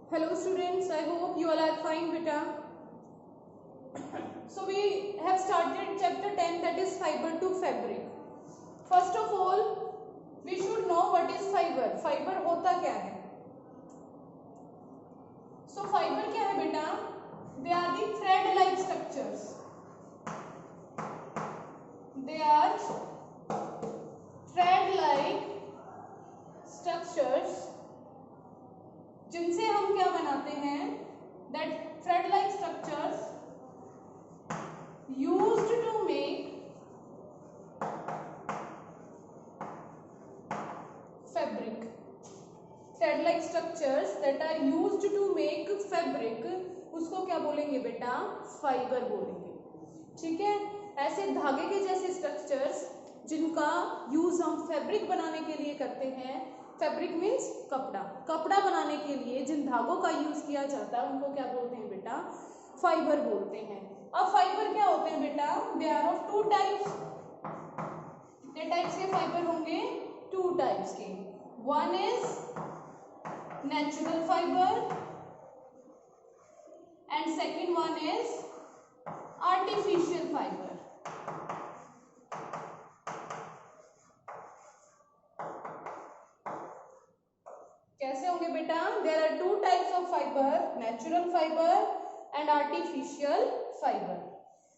Hello students, I hope you all are fine beta. So we have started chapter 10, that is fiber to fabric. First of all, we should know what is fiber. Fiber होता क्या है? So fiber क्या है बेटा? They are the thread-like structures. They are thread-like structures जिनसे हम क्या बनाते हैं? That thread-like structures used to make fabric. Thread-like structures that are used to make fabric, उसको क्या बोलेंगे बेटा? फाइबर बोलेंगे. ठीक है. ऐसे धागे के जैसे स्ट्रक्चर्स जिनका यूज हम फैब्रिक बनाने के लिए करते हैं. फैब्रिक मीन्स कपड़ा. कपड़ा बनाने के लिए जिन धागों का यूज किया जाता है उनको क्या बोलते हैं बेटा? फाइबर बोलते हैं. अब फाइबर क्या होते हैं बेटा? They are of two types. कितने टाइप्स के फाइबर होंगे? टू टाइप्स के. One is natural fibre and second one is artificial fibre. कैसे होंगे बेटा? There are two types of fibre, natural fibre and artificial fibre.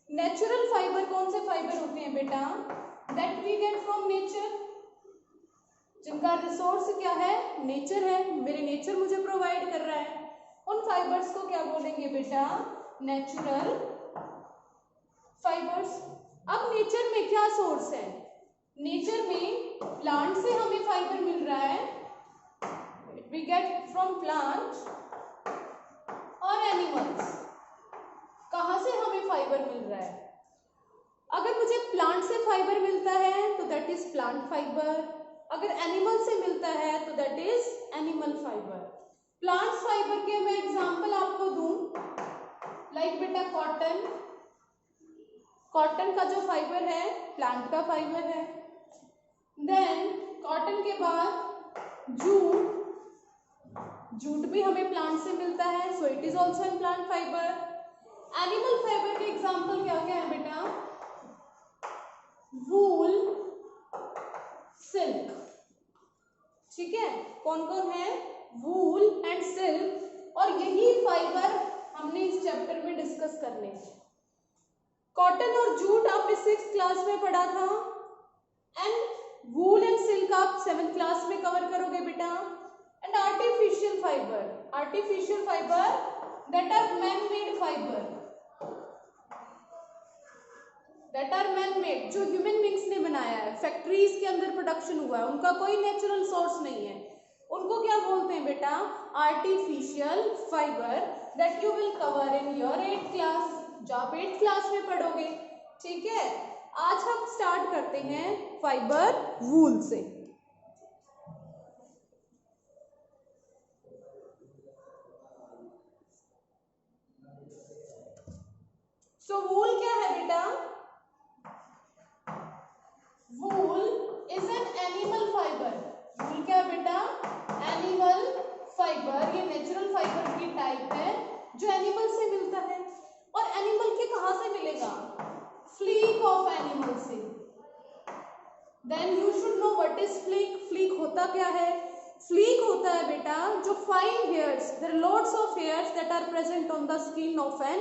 Natural fibre कौन से fibre होते हैं बेटा? That we get from nature. जिनका रिसोर्स क्या है? नेचर है. मेरे नेचर मुझे प्रोवाइड कर रहा है. उन फाइबर्स को क्या बोलेंगे बेटा? Natural fibres. अब नेचर में क्या सोर्स है? नेचर में प्लांट से हमें फाइबर मिल रहा है. वी गेट फ्रॉम प्लांट और एनिमल्स. कहां से हमें फाइबर मिल रहा है? अगर मुझे प्लांट से फाइबर मिलता है तो दैट इज प्लांट फाइबर. अगर एनिमल से मिलता है तो that is animal fibre. Plant fibre के मैं एग्जांपल आपको दूं, लाइक बेटा कॉटन. कॉटन का जो फाइबर है प्लांट का फाइबर है. देन कॉटन के बाद जूट. जूट भी हमें प्लांट से मिलता है, so it is also in plant fibre. Animal fibre के एग्जांपल क्या क्या है बेटा? वूल, सिल्क. ठीक है. कौन कौन है? Wool and silk. और यही फाइबर हमने इस चैप्टर में डिस्कस करने हैं. कॉटन और जूट आपने 6th क्लास में पढ़ा था एंड वूल एंड सिल्क आप 7th क्लास में कवर करोगे बेटा. And artificial fibre. Artificial fibre that are man made fibre. That are man made, जो ह्यूमन बींग्स ने बनाया है, फैक्ट्रीज के अंदर प्रोडक्शन हुआ है, उनका कोई नेचुरल सोर्स नहीं है. उनको क्या बोलते हैं बेटा? Artificial fibre. That you will cover in your 8th class, जो आप 8th क्लास में पढ़ोगे. ठीक है. आज हम स्टार्ट करते हैं फाइबर वूल से. सो वूल क्या है बेटा? Wool is an animal fibre. Wool क्या है बेटा? Animal fibre. ये नेचुरल फाइबर की टाइप है जो एनिमल से मिलता है. और एनिमल के कहां से मिलेगा? फ्लीक ऑफ एनिमल से. Then you should know what is fleece. Fleece होता क्या है? फ्लीक होता है बेटा जो fine hairs, there are lots of hairs that are present on the skin of an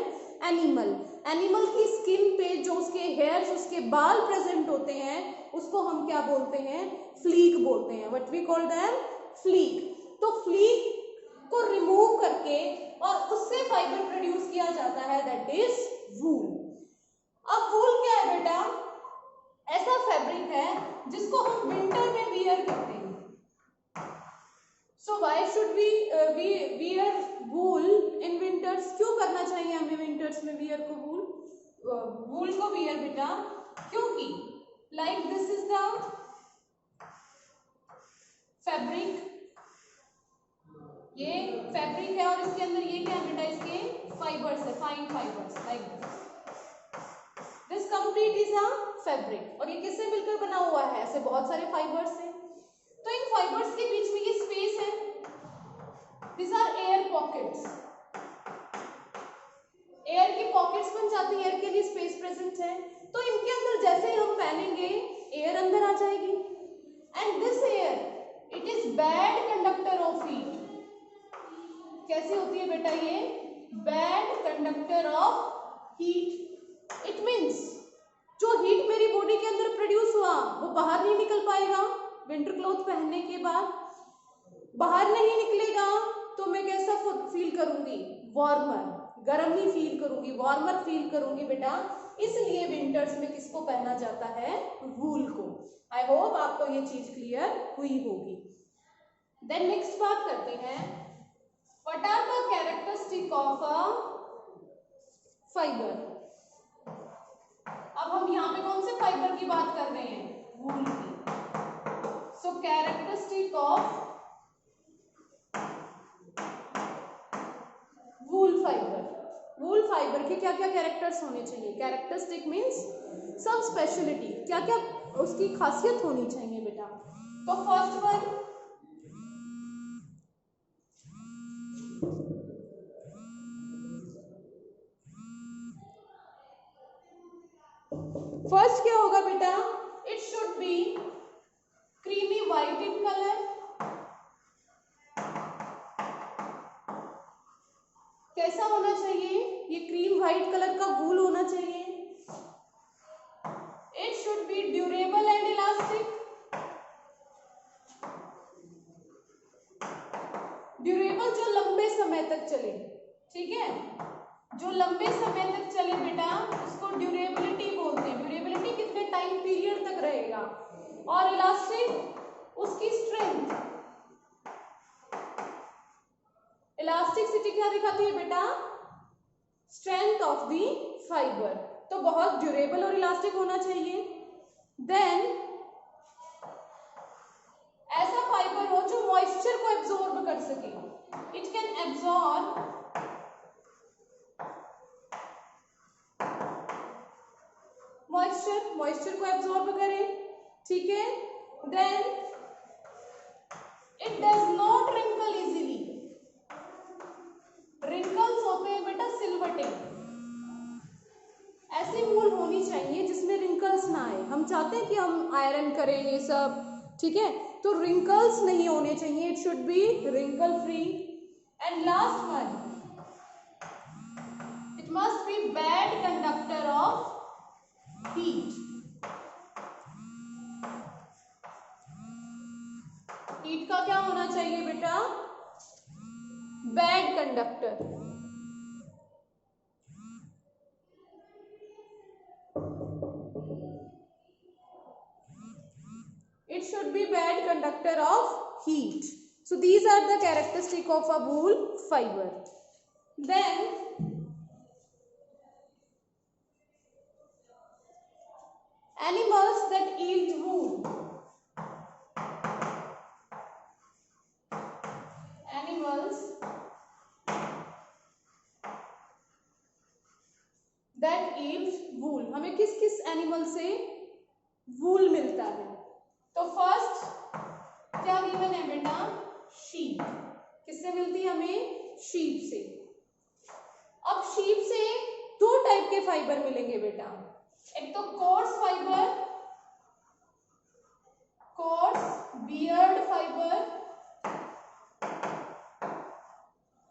animal. Animal की स्किन पे जो उसके हेयर्स, उसके बाल प्रेजेंट होते हैं, उसको हम क्या बोलते हैं? फ्लीक बोलते हैं. What we call them? Fleece. तो फ्लीक को रिमूव करके और उससे फाइबर प्रोड्यूस किया जाता है, दैट इज वूल. अब वूल क्या है बेटा? ऐसा फैब्रिक है जिसको हम विंटर में वियर करते हैं. So why should we wear wool in winters? क्यों करना चाहिए हमें विंटर्स में वियर को वूल? वूल को वियर बेटा क्योंकि like this is the fabric. ये फैब्रिक है और इसके अंदर ये क्या है बेटा? इसके फाइबर्स है, fine fibres like this complete is a fabric. और ये किससे मिलकर बना हुआ है? ऐसे बहुत सारे फाइबर्स हैं. तो इन फाइबर्स के बीच में ये स्पेस है. These are air pockets. Bad conductor of heat. कैसी होती है बेटा ये? Bad conductor of heat. It means जो हीट मेरी बॉडी के अंदर प्रोड्यूस हुआ वो बाहर नहीं निकल पाएगा। विंटर क्लॉथ पहनने के बाद बाहर नहीं निकलेगा तो मैं कैसा फील करूंगी? वार्मर, गर्म नहीं फील करूंगी, वार्मर फील करूंगी बेटा। इसलिए विंटर्स में किसको पहना जाता है? वूल को। आई होप आपको ये चीज क्लियर हुई होगी। देन नेक्स्ट बात करते हैं, what are the characteristic of a fibre. अब हम यहाँ पे कौन से फाइबर की बात कर रहे हैं? वूल की। So characteristic of wool fibre. Wool fibre के क्या क्या कैरेक्टर्स होने चाहिए? कैरेक्टरिस्टिक मीन्स सम स्पेशलिटी, क्या क्या उसकी खासियत होनी चाहिए बेटा। तो फर्स्ट वन, फर्स्ट क्या होगा बेटा? It should B creamy white in colour. कैसा होना चाहिए? ये क्रीम व्हाइट कलर का वूल होना चाहिए। It should B durable and elastic. Durable जो लंबे समय तक चले, ठीक है, जो लंबे समय तक चले बेटा उसको ड्यूरेबिलिटी बोलते हैं। ड्यूरेबिलिटी कितने टाइम पीरियड तक रहेगा। और इलास्टिक उसकी स्ट्रेंथ। इलास्टिसिटी क्या दिखाती है बेटा? Strength of the fibre. तो बहुत ड्यूरेबल और इलास्टिक होना चाहिए। देन ऐसा फाइबर हो जो मॉइस्चर को एब्जॉर्ब कर सके। इट कैन एब्जॉर्ब मॉइस्चर को एब्जॉर्ब करे, ठीक है। Then it does not wrinkle easily. Wrinkles होते हैं बेटा सिलवटे। ऐसी वूल होनी चाहिए जिसमें रिंकल्स ना आए। हम चाहते हैं कि हम आयरन करें ये सब, ठीक है, तो रिंकल्स नहीं होने चाहिए। It should be wrinkle free. And last one, it must be bad conductor of heat. Heat का क्या होना चाहिए बेटा? Bad conductor. It should be bad conductor of heat. So these are the characteristic of a wool fiber. Then animals that yield wool. Animals that yield wool. हमें किस किस animal से वूल मिलता है? तो फर्स्ट क्या गिवन है बेटा? शीप। किससे मिलती है हमें? शीप से। अब शीप से दो टाइप के फाइबर मिलेंगे बेटा। एक तो course fibre, course beard fibre,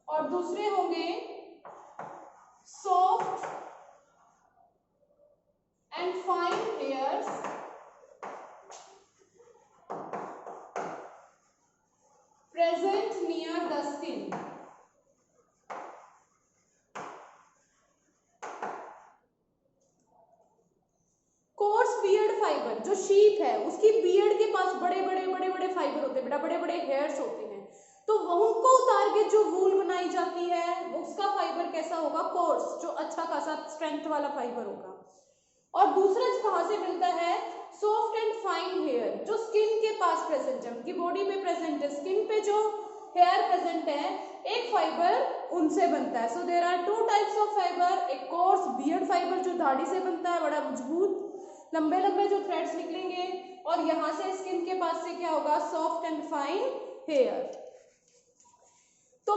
और दूसरे होंगे soft and fine hairs present near the skin. Course beard fibre, जो शीप है उसकी बियर्ड के पास बड़े बड़े फाइबर होते हैं बेटा, बड़े बड़े हेयर्स होते हैं। तो उनको उतार के जो वूल बनाई जाती है उसका फाइबर कैसा होगा? कोर्स, जो अच्छा खासा स्ट्रेंथ वाला फाइबर होगा। और दूसरा कहां से मिलता है? सॉफ्ट एंड फाइन हेयर, जो स्किन के पास प्रेजेंट है, उनकी बॉडी पे प्रेजेंट है, स्किन पे जो हेयर प्रेजेंट है, एक फाइबर उनसे बनता है। So there are two types of fibre. एक कोर्स बियर्ड फाइबर जो दाढ़ी से बनता है, बड़ा मजबूत लंबे लंबे जो थ्रेड्स निकलेंगे, और यहां से स्किन के पास से क्या होगा? Soft and fine hair. तो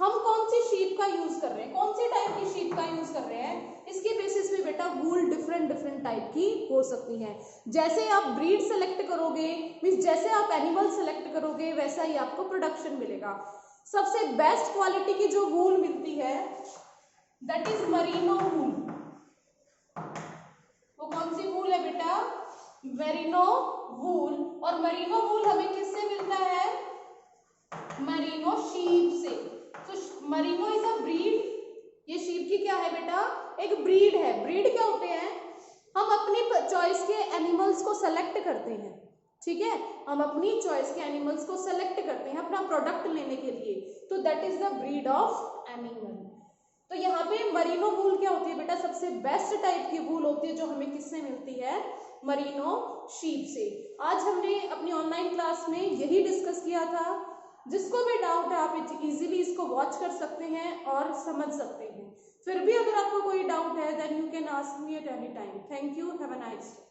हम कौन सी शीप का यूज कर रहे हैं, कौन सी टाइप की शीप का यूज कर रहे हैं, इसके बेसिस पे बेटा वूल डिफरेंट डिफरेंट टाइप की हो सकती है। जैसे आप ब्रीड सेलेक्ट करोगे, मीन्स जैसे आप एनिमल सेलेक्ट करोगे, वैसा ही आपको प्रोडक्शन मिलेगा। सबसे बेस्ट क्वालिटी की जो वूल मिलती है दैट इज मरीनो वूल। वो कौन सी वूल है बेटा, मेरिनो वूल। और मरीनो वूल हमें किससे मिलता है, मरीनो शीप से। तो मरीनो इज अ ब्रीड, ये शीप की क्या है बेटा, एक ब्रीड है। ब्रीड क्या होते हैं, हम अपनी चॉइस के एनिमल्स को सेलेक्ट करते हैं, ठीक है, हम अपनी चॉइस के एनिमल्स को सेलेक्ट करते हैं अपना प्रोडक्ट लेने के लिए, तो that is the breed of animal. तो यहाँ पे मरीनो वूल क्या होती है बेटा, सबसे बेस्ट टाइप की वूल होती है जो हमें किससे मिलती है, मरीनो शीप से। आज हमने अपनी ऑनलाइन क्लास में यही डिस्कस किया था। जिसको भी डाउट है आप इजीली इसको वॉच कर सकते हैं और समझ सकते हैं। फिर भी अगर आपको कोई डाउट है then you can ask me at any time. Thank you, have a nice day.